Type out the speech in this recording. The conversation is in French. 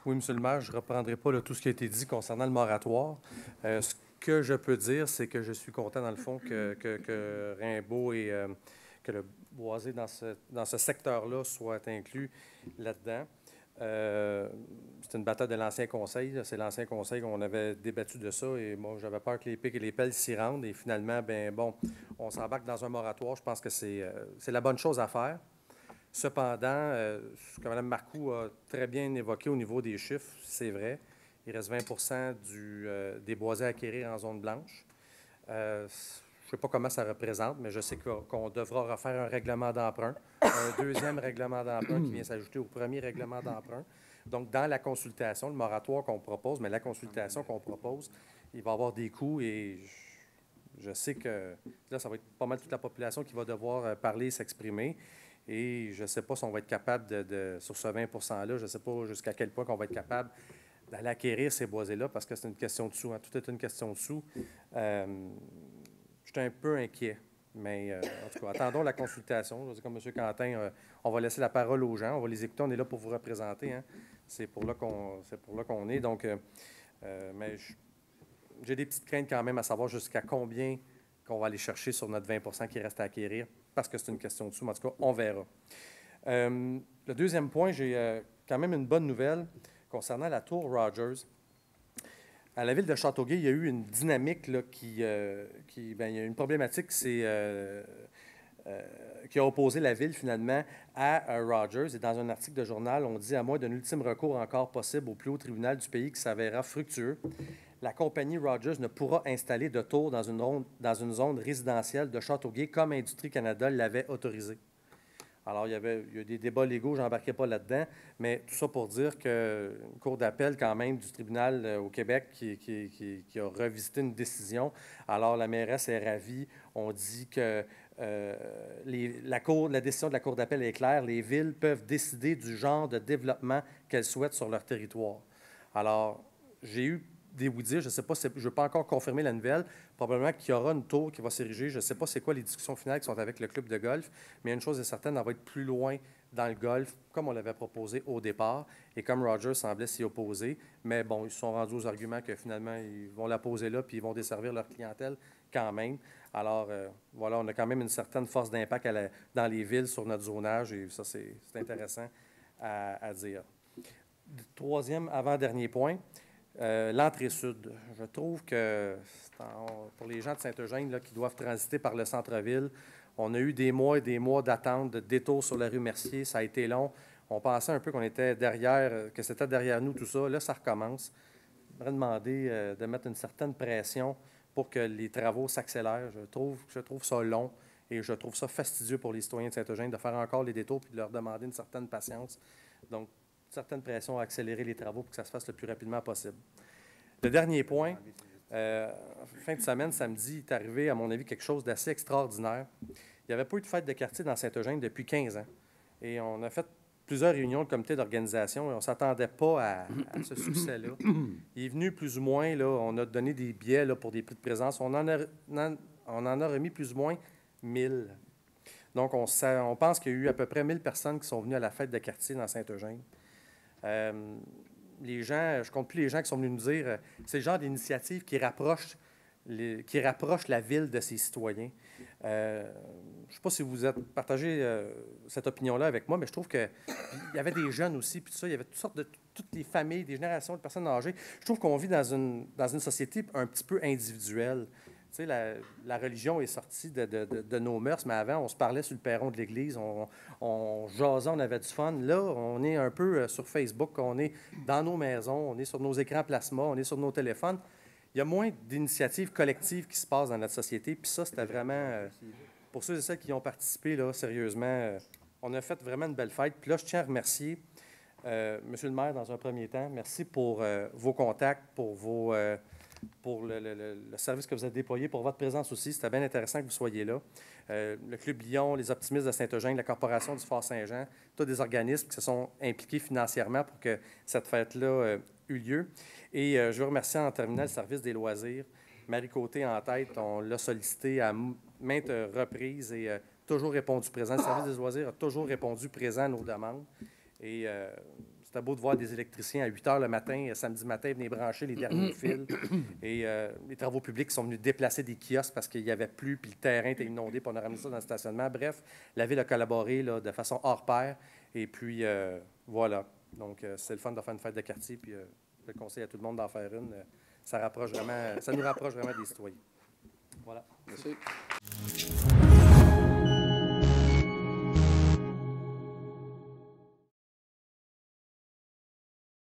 Oui, Monsieur le maire, je ne reprendrai pas là, tout ce qui a été dit concernant le moratoire. Ce que je peux dire, c'est que je suis content, dans le fond, que Rimbaud et que le boisé dans ce secteur-là soit inclus là-dedans. C'est une bataille de l'ancien conseil. C'est l'ancien conseil qu'on avait débattu de ça et moi, j'avais peur que les pics et les pelles s'y rendent. Et finalement, ben bon, on s'embarque dans un moratoire. Je pense que c'est la bonne chose à faire. Cependant, ce que Mme Marcoux a très bien évoqué au niveau des chiffres, c'est vrai. Il reste 20 des boisés à acquérir en zone blanche. Je ne sais pas comment ça représente, mais je sais qu'on devra refaire un règlement d'emprunt, un deuxième règlement d'emprunt qui vient s'ajouter au premier règlement d'emprunt. Donc, dans la consultation, le moratoire qu'on propose, mais la consultation qu'on propose, il va y avoir des coûts et je sais que là, ça va être pas mal toute la population qui va devoir parler et s'exprimer. Et je ne sais pas si on va être capable sur ce 20 %-là, je ne sais pas jusqu'à quel point on va être capable d'aller acquérir ces boisés-là, parce que c'est une question de sous. Hein. Tout est une question de sous. Je suis un peu inquiet. Mais en tout cas, attendons la consultation. Je dis comme M. Quentin, on va laisser la parole aux gens. On va les écouter. On est là pour vous représenter. Hein. C'est pour là qu'on est. Donc, mais j'ai des petites craintes quand même à savoir jusqu'à combien qu'on va aller chercher sur notre 20 % qui reste à acquérir, parce que c'est une question de sous. Mais en tout cas, on verra. Le deuxième point, j'ai quand même une bonne nouvelle concernant la tour Rogers. À la ville de Châteauguay, il y a eu une dynamique là, il y a une problématique qui a opposé la ville finalement à Rogers. Et dans un article de journal, on dit à moins d'un ultime recours encore possible au plus haut tribunal du pays qui s'avérera fructueux, la compagnie Rogers ne pourra installer de tour dans une zone résidentielle de Châteauguay comme Industrie Canada l'avait autorisé. Alors, il y a des débats légaux, je n'embarquerai pas là-dedans, mais tout ça pour dire qu'une cour d'appel, quand même, du tribunal au Québec qui a revisité une décision. Alors, la mairesse est ravie. On dit que la décision de la cour d'appel est claire. Les villes peuvent décider du genre de développement qu'elles souhaitent sur leur territoire. Alors, j'ai eu des oui-dire, je ne sais pas, je ne veux pas encore confirmer la nouvelle. Probablement qu'il y aura une tour qui va s'ériger. Je ne sais pas c'est quoi les discussions finales qui sont avec le club de golf, mais une chose est certaine, on va être plus loin dans le golf, comme on l'avait proposé au départ, et comme Rogers semblait s'y opposer. Mais bon, ils se sont rendus aux arguments que finalement, ils vont la poser là, puis ils vont desservir leur clientèle quand même. Alors, voilà, on a quand même une certaine force d'impact dans les villes sur notre zonage, et ça, c'est intéressant à dire. Troisième, avant-dernier point. L'entrée sud. Je trouve que pour les gens de Saint-Eugène là, qui doivent transiter par le centre-ville, on a eu des mois et des mois d'attente, de détour sur la rue Mercier. Ça a été long. On pensait un peu qu'on était derrière, que c'était derrière nous, tout ça. Là, ça recommence. Je voudrais demander de mettre une certaine pression pour que les travaux s'accélèrent. Je trouve ça long et je trouve ça fastidieux pour les citoyens de Saint-Eugène de faire encore les détours puis de leur demander une certaine patience. Donc, certaine pression à accélérer les travaux pour que ça se fasse le plus rapidement possible. Le dernier point, fin de semaine, samedi, est arrivé, à mon avis, quelque chose d'assez extraordinaire. Il n'y avait pas eu de fête de quartier dans Saint-Eugène depuis 15 ans. Et on a fait plusieurs réunions de comité d'organisation et on ne s'attendait pas à ce succès-là. Il est venu plus ou moins, là, on a donné des billets là, pour des prix de présence. On en a remis plus ou moins 1000. Donc, on pense qu'il y a eu à peu près 1000 personnes qui sont venues à la fête de quartier dans Saint-Eugène. Les gens, je ne compte plus les gens qui sont venus nous dire, c'est le genre d'initiative qui rapproche la ville de ses citoyens. Je ne sais pas si vous êtes partagé cette opinion-là avec moi, mais je trouve qu'il y avait des jeunes aussi, puis tout ça, il y avait toutes les familles, des générations de personnes âgées. Je trouve qu'on vit dans une société un petit peu individuelle. Tu sais, la religion est sortie de nos mœurs, mais avant, on se parlait sur le perron de l'église, on jasait, on avait du fun. Là, on est un peu sur Facebook, on est dans nos maisons, on est sur nos écrans plasma, on est sur nos téléphones. Il y a moins d'initiatives collectives qui se passent dans notre société, puis ça, c'était vraiment... pour ceux et celles qui y ont participé, là, sérieusement, on a fait vraiment une belle fête. Puis là, je tiens à remercier Monsieur le maire, dans un premier temps. Merci pour vos contacts, pour le service que vous avez déployé, pour votre présence aussi. C'était bien intéressant que vous soyez là. Le Club Lyon, les Optimistes de Saint-Eugène, la Corporation du Fort Saint-Jean, tous des organismes qui se sont impliqués financièrement pour que cette fête-là eut lieu. Et je veux remercier en terminant le service des loisirs. Marie Côté en tête, on l'a sollicité à maintes reprises et toujours répondu présent. Le service des loisirs a toujours répondu présent à nos demandes. Et c'était beau de voir des électriciens à 8 heures le matin, samedi matin, venir brancher les derniers fils. Et les travaux publics sont venus déplacer des kiosques parce qu'il n'y avait plus, puis le terrain était inondé, puis on a ramené ça dans le stationnement. Bref, la Ville a collaboré là, de façon hors pair. Et puis, voilà. Donc, c'est le fun de faire une fête de quartier, puis je conseille à tout le monde d'en faire une. Ça nous rapproche vraiment des citoyens. Voilà. Merci.